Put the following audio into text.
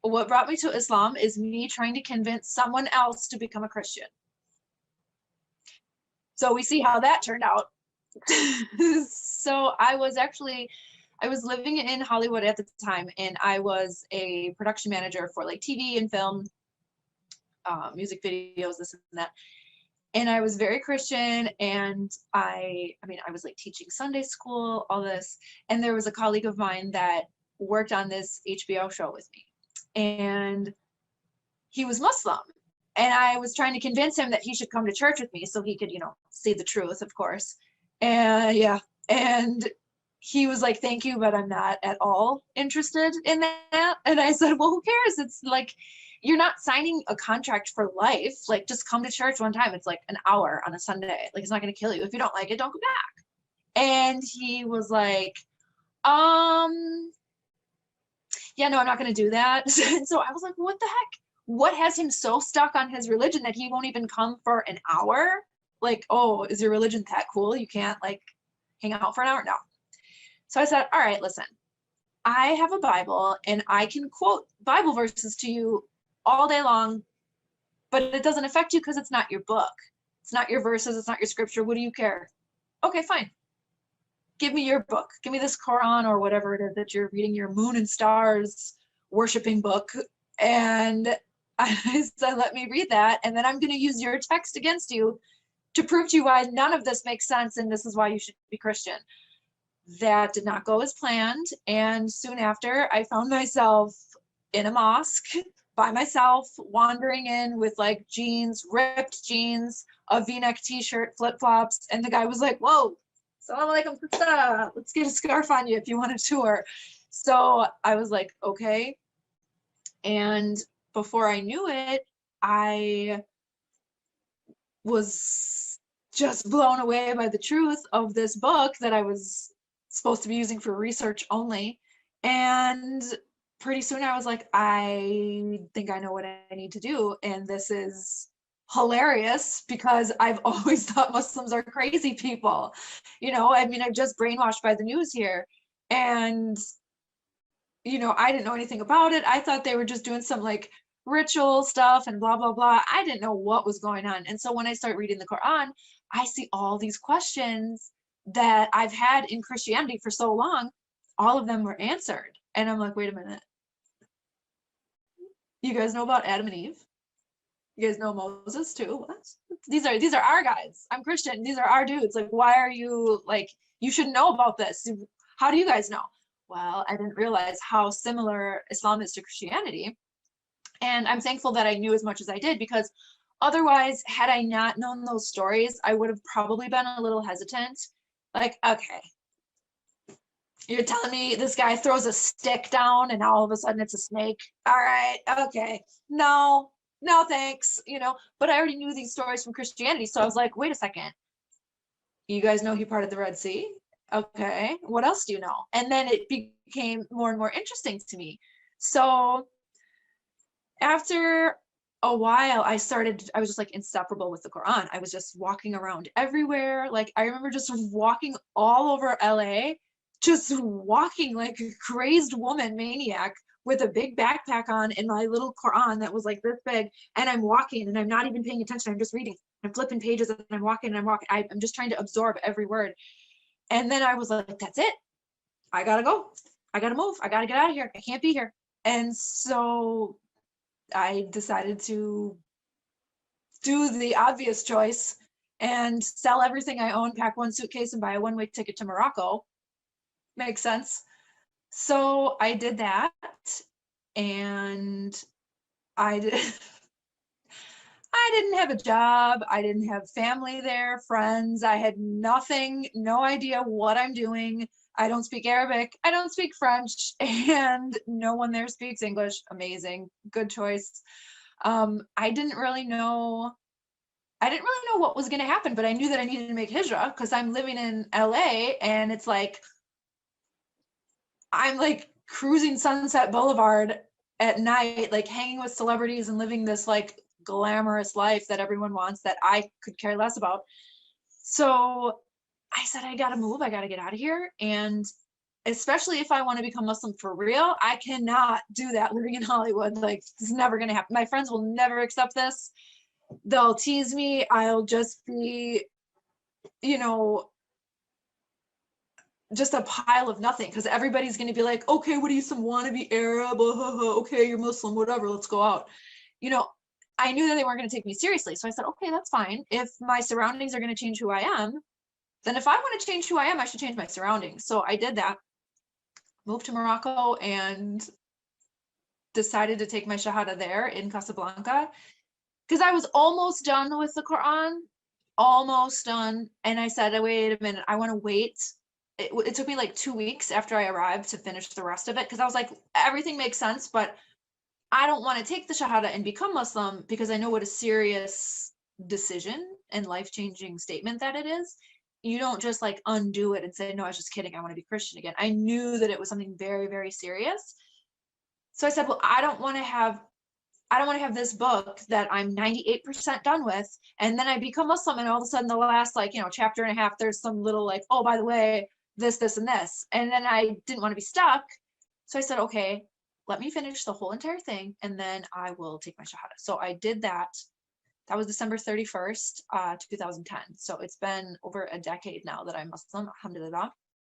what brought me to Islam is me trying to convince someone else to become a Christian. So we see how that turned out. So I was living in Hollywood at the time, and I was a production manager for like TV and film, music videos, this and that. And I was very Christian, and I was like teaching Sunday school, all this. And there was a colleague of mine that worked on this HBO show with me, and he was Muslim. And I was trying to convince him that he should come to church with me so he could, see the truth, of course. And yeah, and he was like, thank you, but I'm not at all interested in that. And I said, well, who cares? It's like, you're not signing a contract for life. Like, just come to church one time. It's like an hour on a Sunday. Like, it's not going to kill you. If you don't like it, don't go back. And he was like, yeah, no, I'm not going to do that. And so I was like, what the heck? What has him so stuck on his religion that he won't even come for an hour? Like, oh, is your religion that cool? You can't like hang out for an hour? No. So I said, all right, listen, I have a Bible and I can quote Bible verses to you all day long, but it doesn't affect you because it's not your book. It's not your verses. It's not your scripture. What do you care? Okay, fine. Give me your book. Give me this Quran or whatever it is that you're reading, your moon and stars worshiping book. And I said, let me read that. And then I'm going to use your text against you to prove to you why none of this makes sense. And this is why you should be Christian. That did not go as planned. And soon after, I found myself in a mosque by myself, wandering in with like jeans, ripped jeans, a V-neck t-shirt, flip-flops. And the guy was like, whoa, Assalamu alaikum, let's get a scarf on you if you want a tour. So I was like, okay. And before I knew it, I was just blown away by the truth of this book that I was supposed to be using for research only. And pretty soon I was like, I think I know what I need to do. And this is hilarious because I've always thought Muslims are crazy people. I'm just brainwashed by the news here. And, I didn't know anything about it. I thought they were just doing some like ritual stuff and blah, blah, blah. I didn't know what was going on. And so when I start reading the Quran, I see all these questions that I've had in Christianity for so long. All of them were answered. And I'm like, wait a minute. You guys know about Adam and Eve? You guys know Moses too? What? These are our guys. I'm Christian. These are our dudes. Like, why are you like, you should know about this. How do you guys know? Well, I didn't realize how similar Islam is to Christianity. And I'm thankful that I knew as much as I did, because otherwise, had I not known those stories, I would have probably been a little hesitant. Like, okay, you're telling me this guy throws a stick down and all of a sudden it's a snake? All right, okay. No, thanks, but I already knew these stories from Christianity. So I was like, wait a second. You guys know he parted the Red Sea? Okay, what else do you know? And then it became more and more interesting to me. So after a while, I was just like inseparable with the Quran. I was just walking around everywhere. Like, I remember just walking all over LA, just walking like a crazed woman, maniac, with a big backpack on and my little Quran that was like this big. And I'm walking and I'm not even paying attention. I'm just reading. I'm flipping pages and I'm walking and I'm walking. I'm just trying to absorb every word. And then I was like, that's it. I gotta go. I gotta move. I gotta get out of here. I can't be here. And so I decided to do the obvious choice and sell everything I own, pack one suitcase, and buy a one-way ticket to Morocco. Makes sense. So I did that, and I didn't have a job. I didn't have family there, friends. I had nothing, no idea what I'm doing. I don't speak Arabic. I don't speak French, and no one there speaks English. Amazing. Good choice. I didn't really know what was going to happen, but I knew that I needed to make hijrah because I'm living in LA, and it's like, I'm like cruising Sunset Boulevard at night, like hanging with celebrities and living this like glamorous life that everyone wants that I could care less about. So I said, I gotta move. I gotta get out of here. And especially if I want to become Muslim for real, I cannot do that living in Hollywood. Like, it's never going to happen. My friends will never accept this. They'll tease me. I'll just be, you know, just a pile of nothing, because everybody's going to be like, okay, what are you, some wannabe Arab? Okay, you're Muslim, whatever, let's go out. You know, I knew that they weren't going to take me seriously. So I said, okay, that's fine. If my surroundings are going to change who I am, then if I want to change who I am, I should change my surroundings. So I did that, moved to Morocco, and decided to take my Shahada there in Casablanca, because I was almost done with the Quran, almost done. And I said, wait a minute, I want to wait. It took me like 2 weeks after I arrived to finish the rest of it, because I was like, everything makes sense, but I don't want to take the Shahada and become Muslim, because I know what a serious decision and life-changing statement that it is. You don't just like undo it and say, no, I was just kidding, I want to be Christian again. I knew that it was something very, very serious. So I said, well, I don't want to have this book that I'm 98% done with, and then I become Muslim, and all of a sudden the last, like, you know, chapter and a half, there's some little like, oh, by the way, this, and this. And then I didn't want to be stuck. So I said, okay, let me finish the whole entire thing, and then I will take my Shahada. So I did that. That was December 31st, 2010. So it's been over a decade now that I'm Muslim, alhamdulillah.